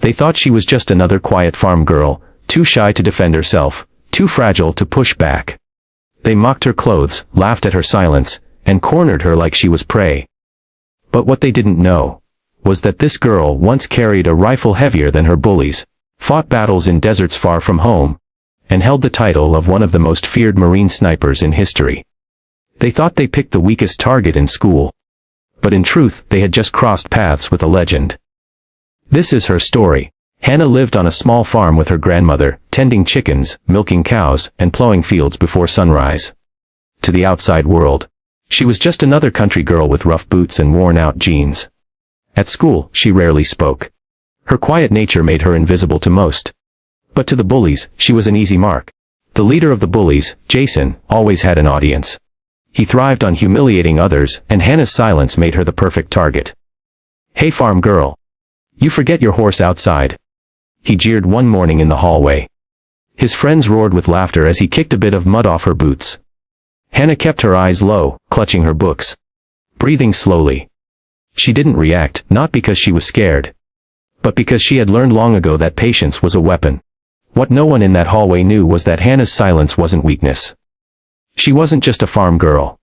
They thought she was just another quiet farm girl, too shy to defend herself, too fragile to push back. They mocked her clothes, laughed at her silence, and cornered her like she was prey. But what they didn't know was that this girl once carried a rifle heavier than her bullies, fought battles in deserts far from home, and held the title of one of the most feared Marine snipers in history. They thought they picked the weakest target in school. But in truth, they had just crossed paths with a legend. This is her story. Hannah lived on a small farm with her grandmother, tending chickens, milking cows, and plowing fields before sunrise. To the outside world, she was just another country girl with rough boots and worn-out jeans. At school, she rarely spoke. Her quiet nature made her invisible to most. But to the bullies, she was an easy mark. The leader of the bullies, Jason, always had an audience. He thrived on humiliating others, and Hannah's silence made her the perfect target. "Hey farm girl. You forget your horse outside," he jeered one morning in the hallway. His friends roared with laughter as he kicked a bit of mud off her boots. Hannah kept her eyes low, clutching her books, breathing slowly. She didn't react, not because she was scared, but because she had learned long ago that patience was a weapon. What no one in that hallway knew was that Hannah's silence wasn't weakness. She wasn't just a farm girl.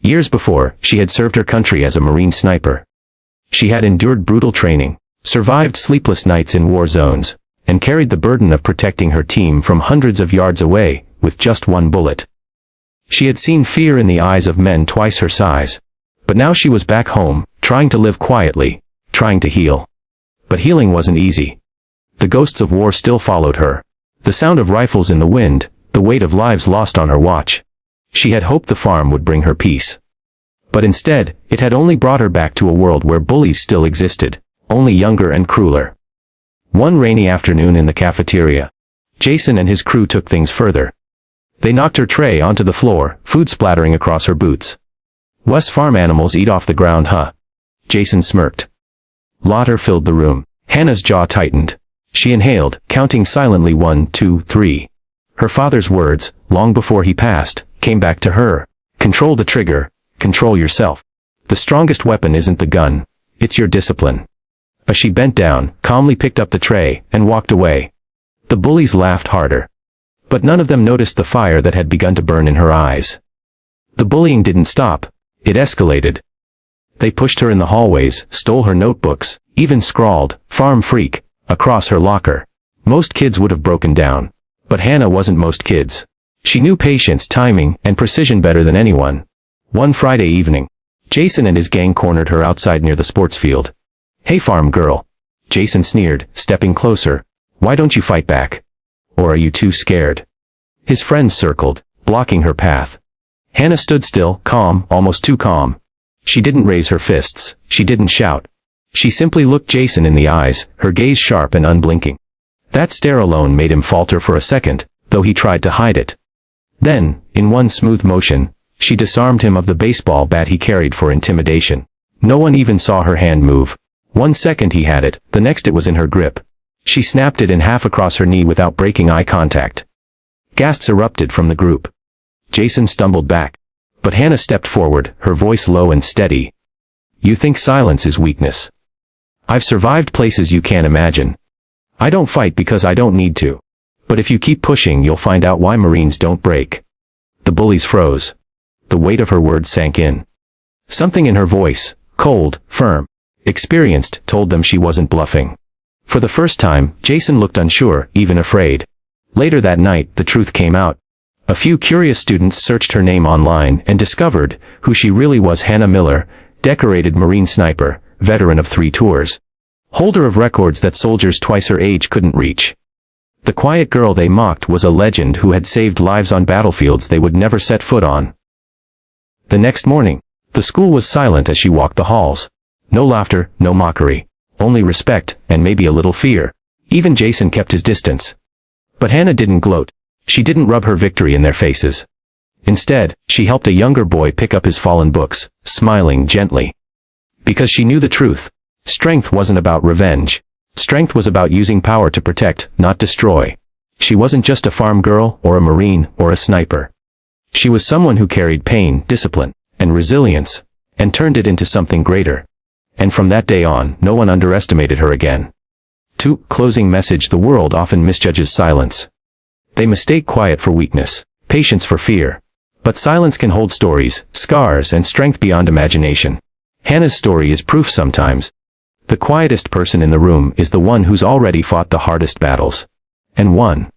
Years before, she had served her country as a Marine sniper. She had endured brutal training, survived sleepless nights in war zones, and carried the burden of protecting her team from hundreds of yards away, with just one bullet. She had seen fear in the eyes of men twice her size. But now she was back home, trying to live quietly, trying to heal. But healing wasn't easy. The ghosts of war still followed her. The sound of rifles in the wind, the weight of lives lost on her watch. She had hoped the farm would bring her peace. But instead, it had only brought her back to a world where bullies still existed, only younger and crueler. One rainy afternoon in the cafeteria, Jason and his crew took things further. They knocked her tray onto the floor, food splattering across her boots. "Wes farm animals eat off the ground, huh?" Jason smirked. Laughter filled the room. Hannah's jaw tightened. She inhaled, counting silently 1, 2, 3. Her father's words, long before he passed, came back to her. Control the trigger, control yourself. The strongest weapon isn't the gun, it's your discipline. As she bent down, calmly picked up the tray, and walked away. The bullies laughed harder. But none of them noticed the fire that had begun to burn in her eyes. The bullying didn't stop, it escalated. They pushed her in the hallways, stole her notebooks, even scrawled, "Farm Freak," across her locker. Most kids would have broken down. But Hannah wasn't most kids. She knew patience, timing, and precision better than anyone. One Friday evening, Jason and his gang cornered her outside near the sports field. "Hey farm girl," Jason sneered, stepping closer. "Why don't you fight back? Or are you too scared?" His friends circled, blocking her path. Hannah stood still, calm, almost too calm. She didn't raise her fists, she didn't shout. She simply looked Jason in the eyes, her gaze sharp and unblinking. That stare alone made him falter for a second, though he tried to hide it. Then, in one smooth motion, she disarmed him of the baseball bat he carried for intimidation. No one even saw her hand move. 1 second he had it, the next it was in her grip. She snapped it in half across her knee without breaking eye contact. Gasps erupted from the group. Jason stumbled back. But Hannah stepped forward, her voice low and steady. "You think silence is weakness? I've survived places you can't imagine. I don't fight because I don't need to. But if you keep pushing, you'll find out why Marines don't break." The bullies froze. The weight of her words sank in. Something in her voice, cold, firm, experienced, told them she wasn't bluffing. For the first time, Jason looked unsure, even afraid. Later that night, the truth came out. A few curious students searched her name online and discovered who she really was: Hannah Miller, decorated Marine sniper, veteran of 3 tours. Holder of records that soldiers twice her age couldn't reach. The quiet girl they mocked was a legend who had saved lives on battlefields they would never set foot on. The next morning, the school was silent as she walked the halls. No laughter, no mockery. Only respect, and maybe a little fear. Even Jason kept his distance. But Hannah didn't gloat. She didn't rub her victory in their faces. Instead, she helped a younger boy pick up his fallen books, smiling gently. Because she knew the truth. Strength wasn't about revenge. Strength was about using power to protect, not destroy. She wasn't just a farm girl, or a Marine, or a sniper. She was someone who carried pain, discipline, and resilience, and turned it into something greater. And from that day on, no one underestimated her again. 2. Closing message. The world often misjudges silence. They mistake quiet for weakness, patience for fear. But silence can hold stories, scars, and strength beyond imagination. Hannah's story is proof sometimes. The quietest person in the room is the one who's already fought the hardest battles. And won.